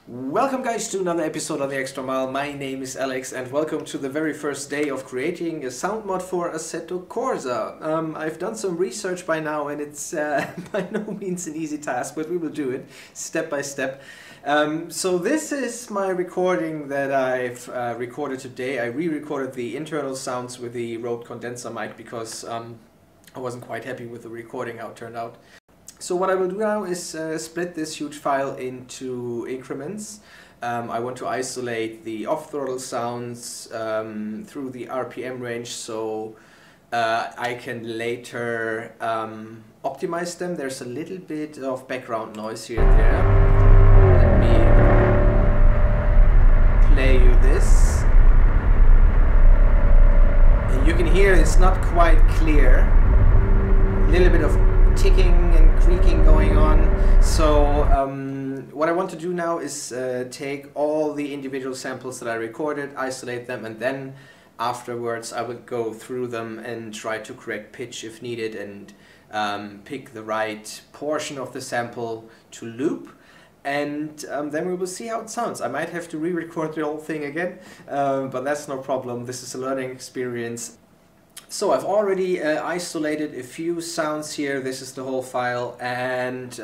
Welcome guys to another episode of The Extra Mile. My name is Alex and welcome to the very first day of creating a sound mod for Assetto Corsa. I've done some research by now and it's by no means an easy task, but we will do it step by step. So this is my recording that I've recorded today. I re-recorded the internal sounds with the Rode condenser mic because I wasn't quite happy with the recording, how it turned out. So what I will do now is split this huge file into increments. I want to isolate the off-throttle sounds through the RPM range so I can later optimize them. There's a little bit of background noise here and there. Let me play you this. And you can hear it's not quite clear. A little bit of ticking and creaking going on. So what I want to do now is take all the individual samples that I recorded, isolate them, and then afterwards I will go through them and try to correct pitch if needed and pick the right portion of the sample to loop. And then we will see how it sounds. I might have to re-record the whole thing again, but that's no problem. This is a learning experience. So I've already isolated a few sounds here. This is the whole file, and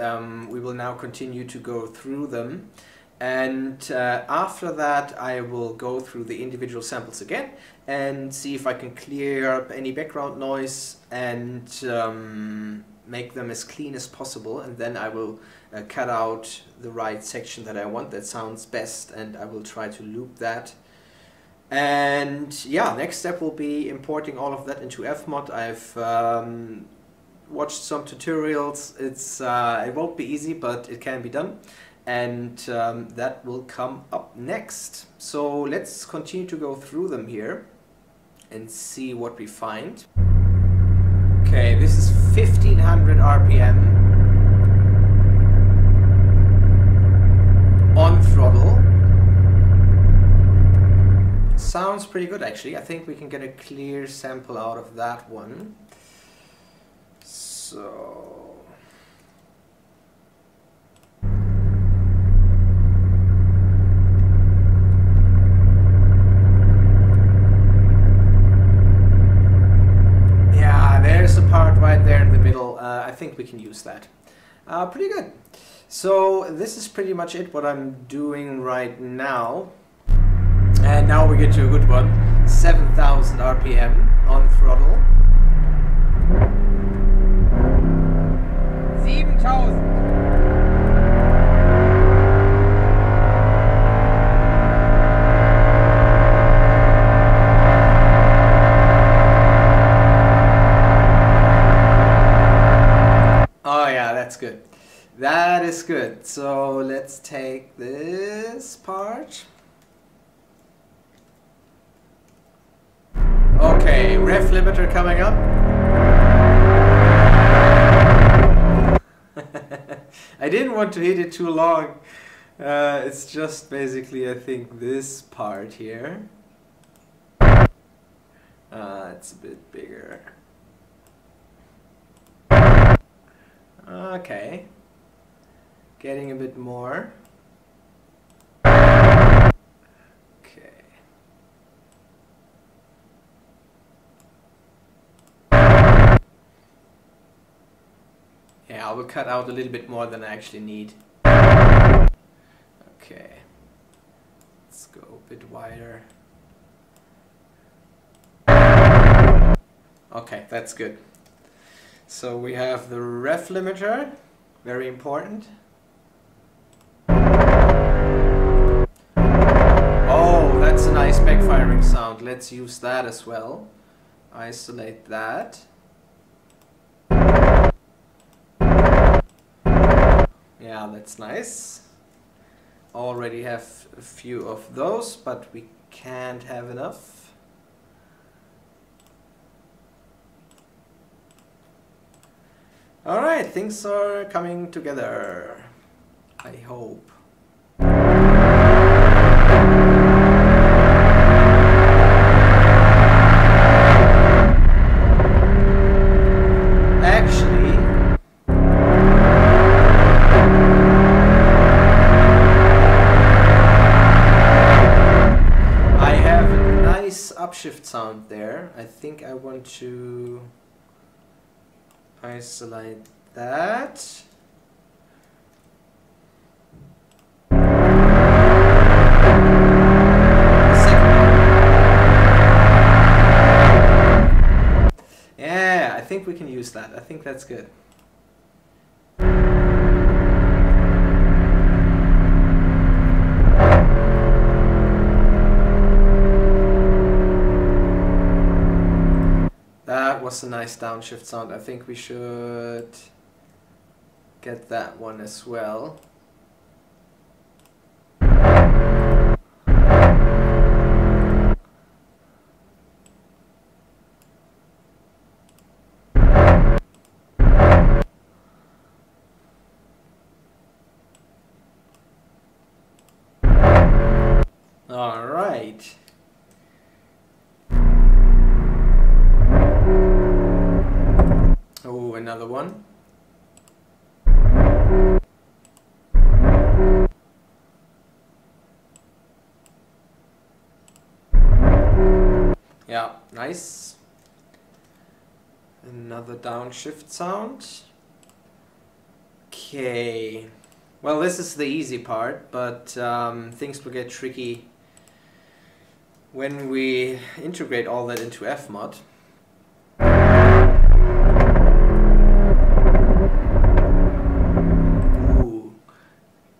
we will now continue to go through them. And after that I will go through the individual samples again and see if I can clear up any background noise and make them as clean as possible, and then I will cut out the right section that I want that sounds best, and I will try to loop that. And yeah, next step will be importing all of that into Fmod. I've watched some tutorials. It won't be easy, but it can be done, and that will come up next. So let's continue to go through them here and see what we find. Okay, this is 1500 RPM on throttle. Sounds pretty good actually. I think we can get a clear sample out of that one. So yeah, there's a part right there in the middle. I think we can use that. Pretty good. So this is pretty much it what I'm doing right now. And now we get to a good one, 7000 RPM on throttle. 7000. Oh yeah, that's good. That is good. So let's take this part. Okay, ref limiter coming up. I didn't want to hit it too long. It's just basically, I think, this part here. It's a bit bigger. Okay. Getting a bit more. Yeah, I will cut out a little bit more than I actually need. Okay, let's go a bit wider. Okay, that's good. So we have the ref limiter, very important. Oh, that's a nice backfiring sound. Let's use that as well. Isolate that. Yeah, that's nice. Already have a few of those, but we can't have enough. Alright, things are coming together, I hope. Actually, upshift sound there. I think I want to isolate that. Yeah, I think we can use that. I think that's good. That was a nice downshift sound. I think we should get that one as well. All right. Oh, another one. Yeah, nice. Another downshift sound. Okay. Well, this is the easy part, but things will get tricky when we integrate all that into Fmod. Ooh,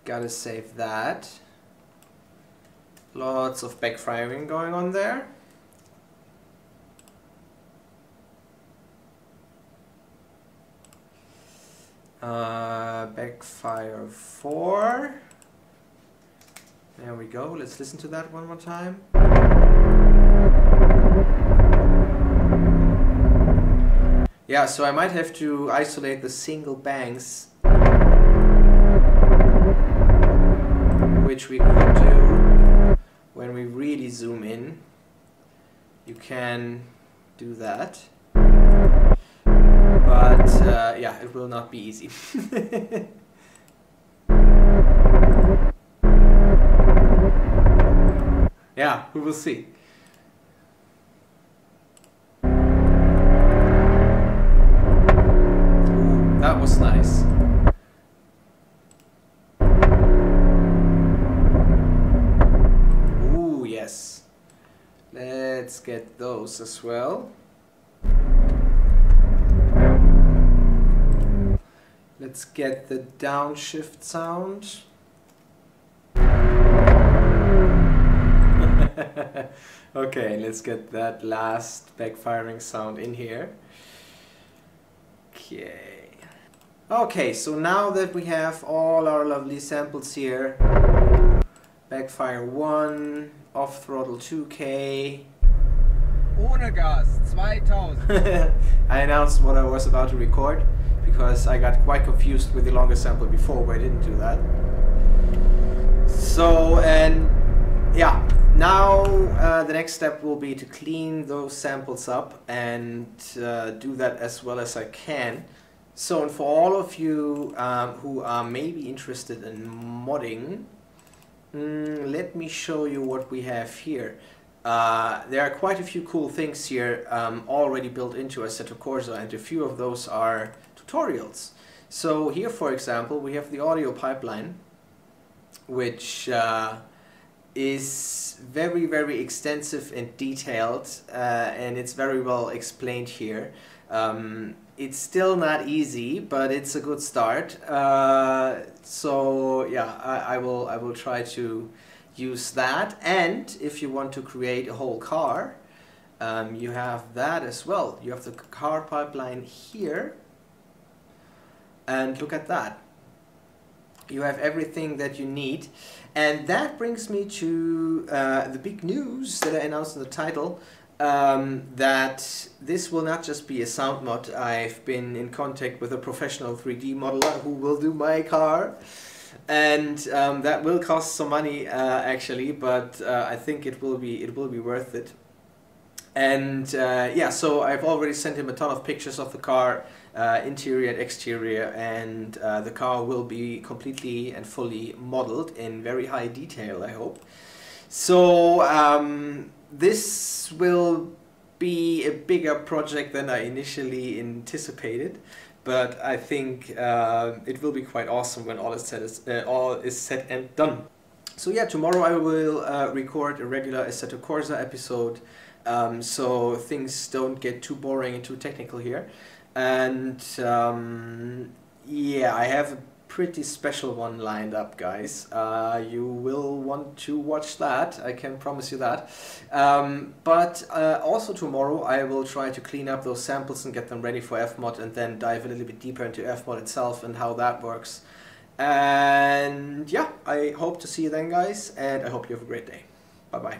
gotta save that. Lots of backfiring going on there. Backfire 4. There we go. Let's listen to that one more time. Yeah, so I might have to isolate the single bangs, which we could do when we really zoom in. You can do that. But yeah, it will not be easy. Yeah, we will see. Ooh, that was nice. Ooh, yes. Let's get those as well. Let's get the downshift sound. Okay, let's get that last backfiring sound in here. Okay. Okay, so now that we have all our lovely samples here, backfire 1, off throttle 2K. Ohne Gas, 2000. I announced what I was about to record, because I got quite confused with the longer sample before where I didn't do that. So, and yeah, now the next step will be to clean those samples up and do that as well as I can. So, and for all of you who are maybe interested in modding, let me show you what we have here. There are quite a few cool things here already built into Assetto Corsa, and a few of those are tutorials. So here, for example, we have the audio pipeline, which is very, very extensive and detailed, and it's very well explained here. It's still not easy, but it's a good start. So yeah, I will try to use that. And if you want to create a whole car, you have that as well. You have the car pipeline here, and look at that. You have everything that you need. And that brings me to the big news that I announced in the title, that this will not just be a sound mod. I've been in contact with a professional 3D modeler who will do my car, and that will cost some money actually, but I think it will be worth it. And yeah, so I've already sent him a ton of pictures of the car, interior and exterior, and the car will be completely and fully modeled in very high detail, I hope. So this will be a bigger project than I initially anticipated, but I think it will be quite awesome when all is said and done. So yeah, tomorrow I will record a regular Assetto Corsa episode, so things don't get too boring and too technical here. And yeah, I have a pretty special one lined up, guys. You will want to watch that, I can promise you that. But also tomorrow I will try to clean up those samples and get them ready for FMod, and then dive a little bit deeper into FMod itself and how that works. And yeah, I hope to see you then, guys, and I hope you have a great day. Bye bye.